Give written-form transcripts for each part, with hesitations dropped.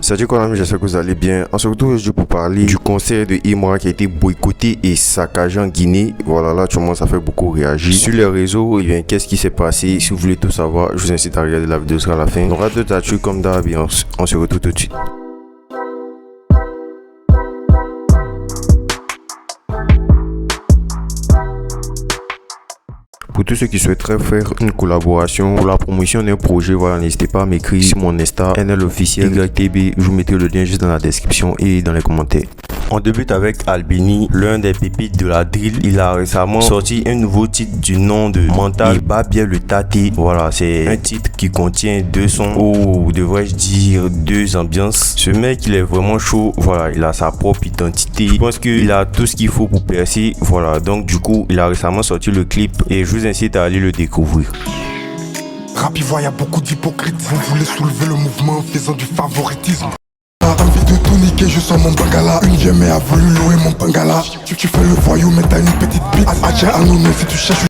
Salut quoi amis, j'espère que vous allez bien. On se retrouve aujourd'hui pour parler du concert de Imra qui a été boycotté et saccagé en Guinée. Voilà, là, tout le monde, ça fait beaucoup réagir. Sur les réseaux, eh bien, qu'est-ce qui s'est passé? Si vous voulez tout savoir, je vous incite à regarder la vidéo jusqu'à la fin. On aura deux tatues comme d'hab et on se retrouve tout de suite. Pour tous ceux qui souhaiteraient faire une collaboration pour la promotion d'un projet, voilà, n'hésitez pas à m'écrire sur mon Insta, NL officiel YTB. Je vous mettrai le lien juste dans la description et dans les commentaires. On débute avec Albini, l'un des pépites de la drill. Il a récemment sorti un nouveau titre du nom de Mental. Il bat bien le tâté. Voilà, c'est un titre qui contient deux sons, ou devrais-je dire deux ambiances. Ce mec, il est vraiment chaud. Voilà, il a sa propre identité. Je pense qu'il a tout ce qu'il faut pour percer. Voilà, donc du coup, il a récemment sorti le clip et je vous incite à aller le découvrir. Rap, il voit, y a beaucoup d'hypocrites. Vous voulez soulever le mouvement en faisant du favoritisme. Envie de tout niquer, je sens mon bangala. Une vieille mère a voulu louer mon bangala. Tu fais le voyou, mais t'as une petite bite. Adja Anoune, si tu cherches.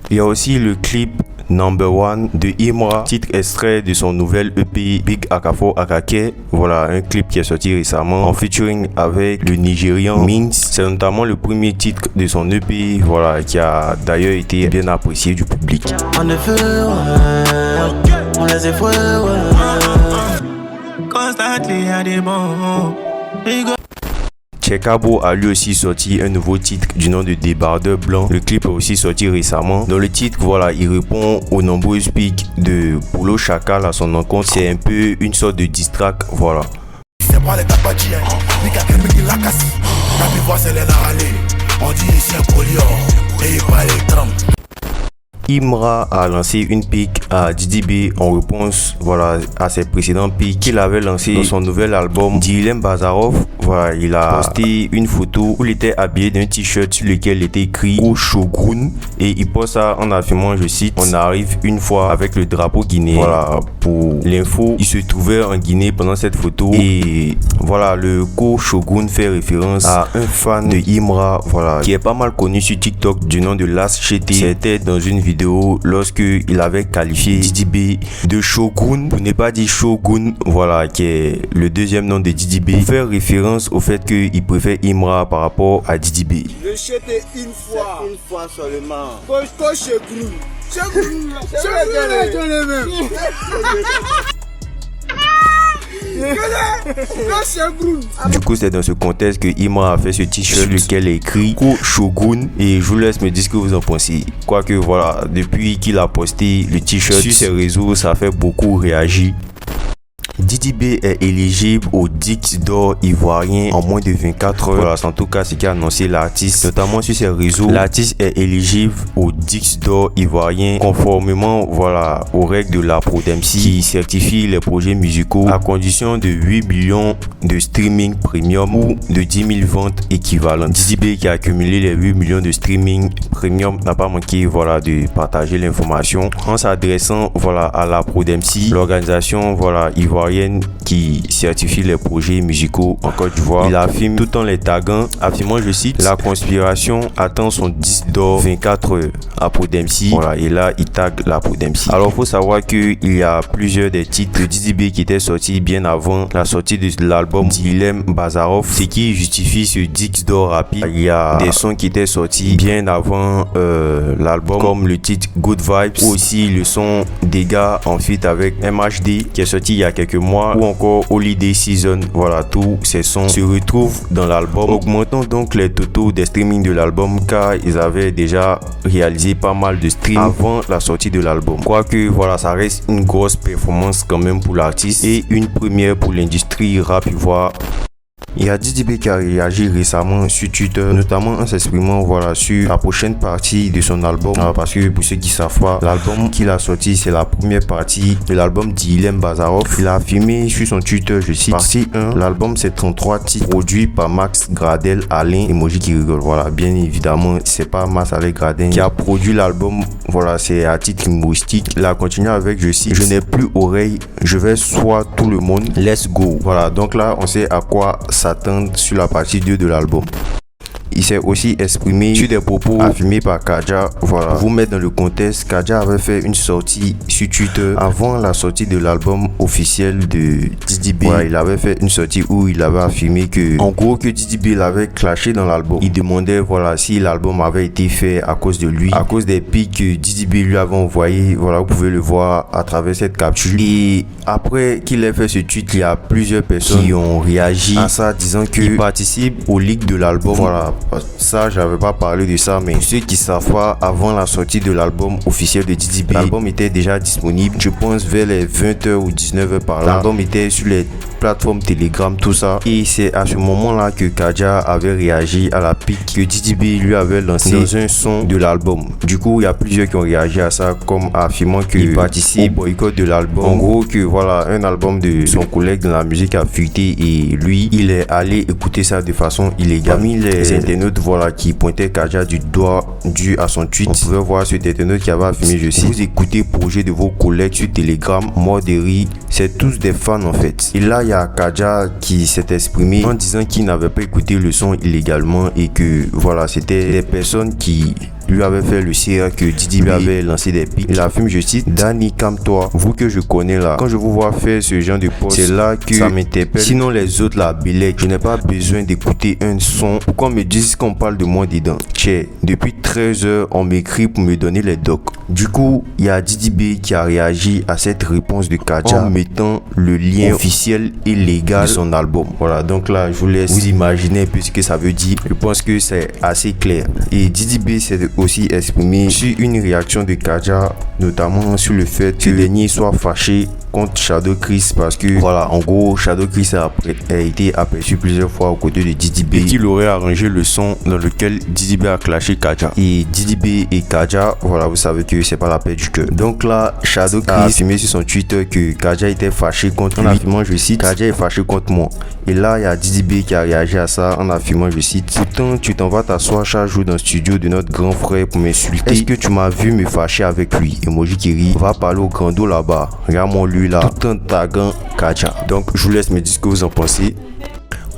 Il y a aussi le clip Number One de Imra, titre extrait de son nouvel EP Big Akafo Akake. Voilà, un clip qui est sorti récemment en featuring avec le Nigérian Minx. C'est notamment le premier titre de son EP, voilà, qui a d'ailleurs été bien apprécié du public. En effet, ouais, on les effouait, ouais. Constantly à des bons. Chekabo a lui aussi sorti un nouveau titre du nom de Débardeur Blanc. Le clip est aussi sorti récemment. Dans le titre, voilà, il répond aux nombreuses piques de Polo Chacal à son encontre. C'est un peu une sorte de diss track, voilà. C'est pas les tabadjiens, ni quelqu'un qui l'a cassé. La pivoie, c'est les naralés. On dit ici un polior, et pas les trams. Imra a lancé une pique à Didi B en réponse, voilà, à ses précédents piques qu'il avait lancé dans son nouvel album Dilem Bazarov. Voilà, il a posté une photo où il était habillé d'un t-shirt sur lequel il était écrit au Shogun et il poste ça en affirmant, je cite, on arrive une fois avec le drapeau guinéen. Voilà, pour l'info, il se trouvait en Guinée pendant cette photo et voilà, le Shogun fait référence à un fan de Imra, voilà, qui est pas mal connu sur TikTok du nom de Las GT. C'était dans une vidéo lorsque il avait qualifié Didi B de Shogun, pour ne pas dire Shogun, voilà, qui est le deuxième nom de Didi B, pour faire référence au fait qu'il préfère Imra par rapport à Didi B. Le chêté une fois seulement. Coach Shogun. Shogun le même. Du coup, c'est dans ce contexte que Imra a fait ce t-shirt lequel est écrit Shogun et je vous laisse me dire ce que vous en pensez. Quoique voilà, depuis qu'il a posté le t-shirt sur ses réseaux, ça fait beaucoup réagir. Didi B est éligible au Disque d'or ivoirien en moins de 24 heures. Voilà, c'est en tout cas ce qu'a annoncé l'artiste, notamment sur ses réseaux. L'artiste est éligible au Disque d'or ivoirien conformément, voilà, aux règles de la Prodemc qui certifie les projets musicaux à condition de 8 millions de streaming premium ou de 10 000 ventes équivalentes. Didi B qui a accumulé les 8 millions de streaming premium n'a pas manqué, voilà, de partager l'information en s'adressant, voilà, à la Prodemc, l'organisation, voilà, ivoirienne qui certifie les projets musicaux en Côte d'Ivoire. Il affirme tout en les taguant, affirmant, je cite, la conspiration attend son disque d'or 24 heures à Prodemc. Voilà, et là il tag la Prodemc. Alors faut savoir que il y a plusieurs des titres de Didi B qui étaient sortis bien avant la sortie de l'album Dilem Bazarov, ce qui justifie ce disque d'or rapide. Il y a des sons qui étaient sortis bien avant l'album, comme le titre Good Vibes, ou aussi le son Dégâts en feat avec MHD qui est sorti il y a quelques mois, ou encore Holiday Season. Voilà, tous ces sons se retrouvent dans l'album, augmentant donc les totaux des streamings de l'album car ils avaient déjà réalisé pas mal de streams avant la sortie de l'album. Quoique voilà, ça reste une grosse performance quand même pour l'artiste et une première pour l'industrie rap ivoire. Il y a Didi B qui a réagi récemment sur Twitter, notamment en s'exprimant, voilà, sur la prochaine partie de son album. Parce que pour ceux qui savent pas, l'album qu'il a sorti, c'est la première partie de l'album Dilem Bazarov. Il a affirmé sur son Twitter, je cite, partie 1, l'album c'est 33 titres produits par Max Gradel, Alain, emoji qui rigole. Voilà, bien évidemment, c'est pas Max Alain Gradel qui a produit l'album. Voilà, c'est à titre humoristique. Il a continué avec, je cite, je n'ai plus oreille, je vais soit tout le monde, let's go. Voilà, donc là, on sait à quoi s'attendre sur la partie 2 de l'album. Il s'est aussi exprimé sur des propos affirmés par Kadja. Voilà, pour vous mettre dans le contexte, Kadja avait fait une sortie sur Twitter avant la sortie de l'album officiel de Didi Didi B. Voilà, il avait fait une sortie où il avait affirmé que, en gros, que Didi B l'avait clashé dans l'album. Il demandait, voilà, si l'album avait été fait à cause de lui, à cause des pics que Didi B lui avait envoyé. Voilà, vous pouvez le voir à travers cette capture. Et après qu'il ait fait ce tweet, il y a plusieurs personnes qui ont réagi à ça, disant qu'il participe au leak de l'album. Voilà, ça, j'avais pas parlé de ça, mais ceux qui savent pas, avant la sortie de l'album officiel de Didi B, l'album était déjà disponible, je pense vers les 20h ou 19h par là. L'album était sur les plateformes Telegram, tout ça. Et c'est à ce moment-là que Kadja avait réagi à la pique que Didi B lui avait lancé dans un son de l'album. Du coup, il y a plusieurs qui ont réagi à ça, comme affirmant qu'il participe au boycott de l'album. En gros, que voilà, un album de son collègue dans la musique a fuité et lui, il est allé écouter ça de façon illégale. Parmi les internautes, voilà, qui pointaient Kadja du doigt dû à son tweet, on pouvait voir cet internaute qui avait affirmé, je cite, vous écoutez projet de vos collègues sur Telegram, mort de rire, c'est tous des fans en fait. Et là, il y a Kadja qui s'est exprimé en disant qu'il n'avait pas écouté le son illégalement et que voilà, c'était des personnes qui lui avait fait le CR que Didi lui avait lancé des pics. Il affirme, je cite, Danny, calme-toi, vous que je connais là, quand je vous vois faire ce genre de post, c'est là que ça m'interpelle. Sinon les autres la bélec, je n'ai pas besoin d'écouter un son pour qu'on me dise qu'on parle de moi dedans. Tchè, depuis 13h, on m'écrit pour me donner les docs. Du coup, il y a Didi B qui a réagi à cette réponse de Kadja en mettant le lien officiel et légal de son album. Voilà, donc là, je vous laisse vous imaginer un peu ce que ça veut dire. Je pense que c'est assez clair. Et Didi B s'est aussi exprimé sur une réaction de Kadja, notamment sur le fait que le dernier soit fâché contre Shadow Chris parce que voilà, en gros, Shadow Chris a été aperçu plusieurs fois aux côtés de Didi B et qu'il aurait arrangé le son dans lequel Didi B a clashé Kadja. Et Didi B et Kadja, voilà, vous savez que c'est pas la paix du cœur. Donc là, Shadow Chris a affirmé sur son Twitter que Kadja était fâché contre lui. En affirmant, je cite, Kadja est fâché contre moi. Et là, il y a Didi B qui a réagi à ça en affirmant, je cite, pourtant tu t'en vas t'asseoir chaque jour dans le studio de notre grand frère pour m'insulter. Est-ce que tu m'as vu me fâcher avec lui? Emoji qui rit. Va parler au grand dos là-bas. Regarde-moi lui là, tout en taguant Kadja. Donc je vous laisse me dire ce que vous en pensez.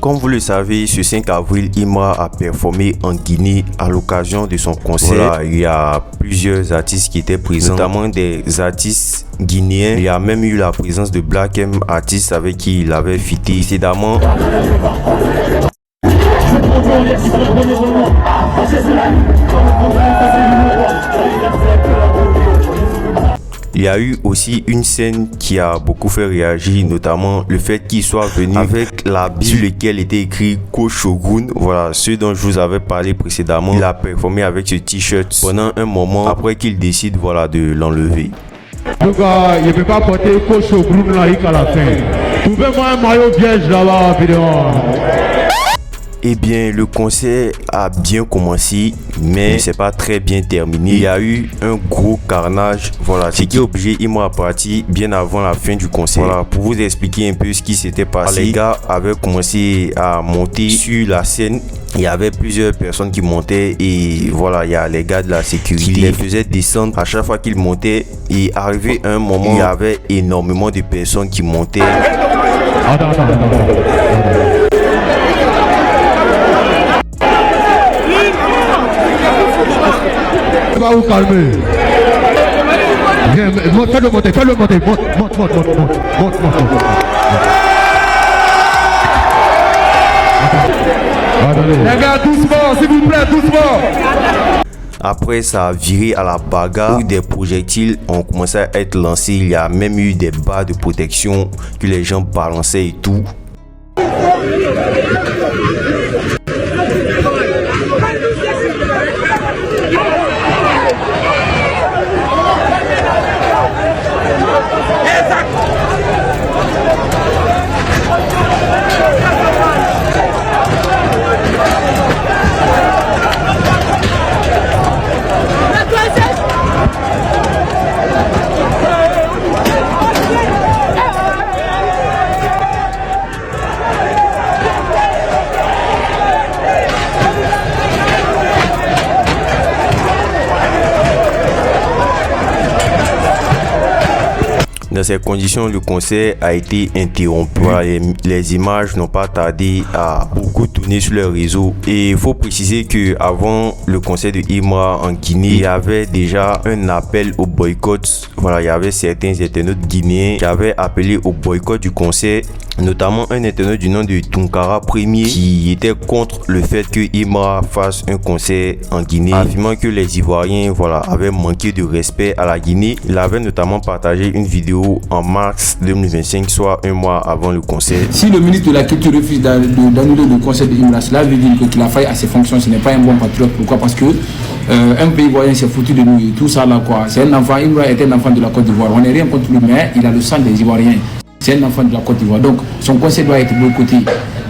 Comme vous le savez, ce 5 avril, Imra a performé en Guinée à l'occasion de son concert. Voilà, il y a plusieurs artistes qui étaient présents, notamment des artistes guinéens. Il y a même eu la présence de Black M, artiste avec qui il avait fité précédemment. Il y a eu aussi une scène qui a beaucoup fait réagir, notamment le fait qu'il soit venu avec l'habit sur lequel était écrit Coach Shogun. Voilà, ce dont je vous avais parlé précédemment. Il a performé avec ce t-shirt pendant un moment après qu'il décide, voilà, de l'enlever. Donc, il ne peut pas porter Coach Shogun là à la fin. Trouvez-moi un maillot vierge là-bas, rapidement. Eh bien, le concert a bien commencé, mais c'est pas très bien terminé. Il y a eu un gros carnage, voilà, ce qui est obligé Imra à partir bien avant la fin du concert. Voilà, pour vous expliquer un peu ce qui s'était passé. Les gars avaient commencé à monter sur la scène. Il y avait plusieurs personnes qui montaient et voilà, il y a les gars de la sécurité qui les faisaient descendre à chaque fois qu'ils montaient. Et arrivé un moment, il y avait énormément de personnes qui montaient. Attends. Va vous calmer. Viens, fais-le monter, monte. Les gars, doucement, s'il vous plaît, doucement. Après, ça a viré à la bagarre où des projectiles ont commencé à être lancés. Il y a même eu des barres de protection que les gens balançaient et tout. Dans ces conditions, le concert a été interrompu. Voilà, les images n'ont pas tardé à beaucoup tourner sur les réseaux. Et il faut préciser que avant le concert de Imra en Guinée, il y avait déjà un appel au boycott, voilà, il y avait certains internautes guinéens qui avaient appelé au boycott du concert, notamment un internaute du nom de Tunkara Premier qui était contre le fait que Imra fasse un concert en Guinée, affirmant que les Ivoiriens, voilà, avaient manqué de respect à la Guinée. Il avait notamment partagé une vidéo en mars 2025, soit un mois avant le concert. Si le ministre de la Culture refuse d'annuler le concert de Imra, cela veut dire qu'il a failli à ses fonctions. Ce n'est pas un bon patriote. Pourquoi? Parce que un pays ivoirien s'est foutu de nous et tout ça là quoi. C'est un enfant. Imra est un enfant de la Côte d'Ivoire. On n'est rien contre lui, mais il a le sang des Ivoiriens. C'est un enfant de la Côte d'Ivoire. Donc son concert doit être boycotté.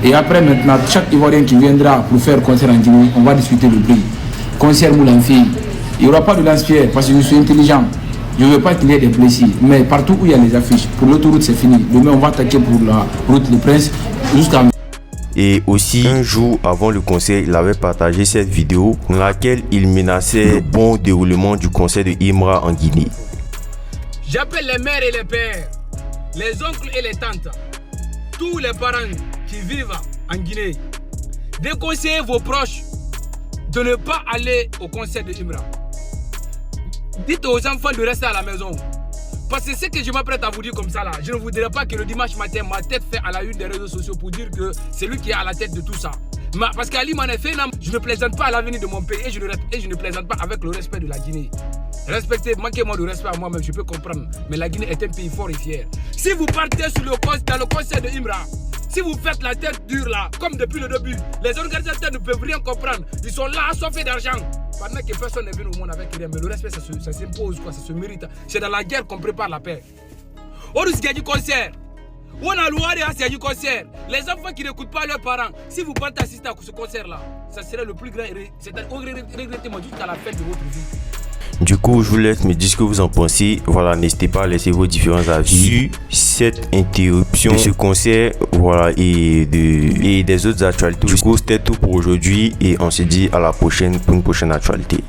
Et après maintenant, chaque Ivoirien qui viendra pour faire concert en Guinée, on va discuter le prix. Concert Moulanfi. Il n'y aura pas de lance-pierre parce que je suis intelligent. Je ne veux pas qu'il y ait des blessés. Mais partout où il y a les affiches, pour l'autoroute c'est fini. Demain on va attaquer pour la route Le Prince jusqu'à... Et aussi, un jour avant le concert, il avait partagé cette vidéo dans laquelle il menaçait le bon déroulement du concert de Imra en Guinée. J'appelle les mères et les pères, les oncles et les tantes, tous les parents qui vivent en Guinée, déconseillez vos proches de ne pas aller au concert de Imra. Dites aux enfants de rester à la maison. Parce que ce que je m'apprête à vous dire comme ça là, je ne voudrais pas que le dimanche matin, ma tête fait à la une des réseaux sociaux pour dire que c'est lui qui est à la tête de tout ça. Parce qu'Ali m'en a fait, je ne plaisante pas à l'avenir de mon pays et je ne plaisante pas avec le respect de la Guinée. Respectez, manquez-moi de respect à moi-même, je peux comprendre. Mais la Guinée est un pays fort et fier. Si vous partez dans le concert de Imra, si vous faites la tête dure là, comme depuis le début, les organisateurs ne peuvent rien comprendre. Ils sont là à sauver d'argent. Pendant que personne n'est venu au monde avec rien, mais le respect ça s'impose, quoi, ça se mérite. C'est dans la guerre qu'on prépare la paix. On nous gagne du concert. On a loué à du concert. Les enfants qui n'écoutent pas leurs parents, si vous partez assister à ce concert là, ça serait le plus grand. C'est-à-dire, regrettez-moi jusqu'à la fin de votre vie. Du coup, je vous laisse me dire ce que vous en pensez. Voilà, n'hésitez pas à laisser vos différents avis sur cette interruption de ce concert, voilà, et des autres actualités. Du coup, c'était tout pour aujourd'hui et on se dit à la prochaine pour une prochaine actualité.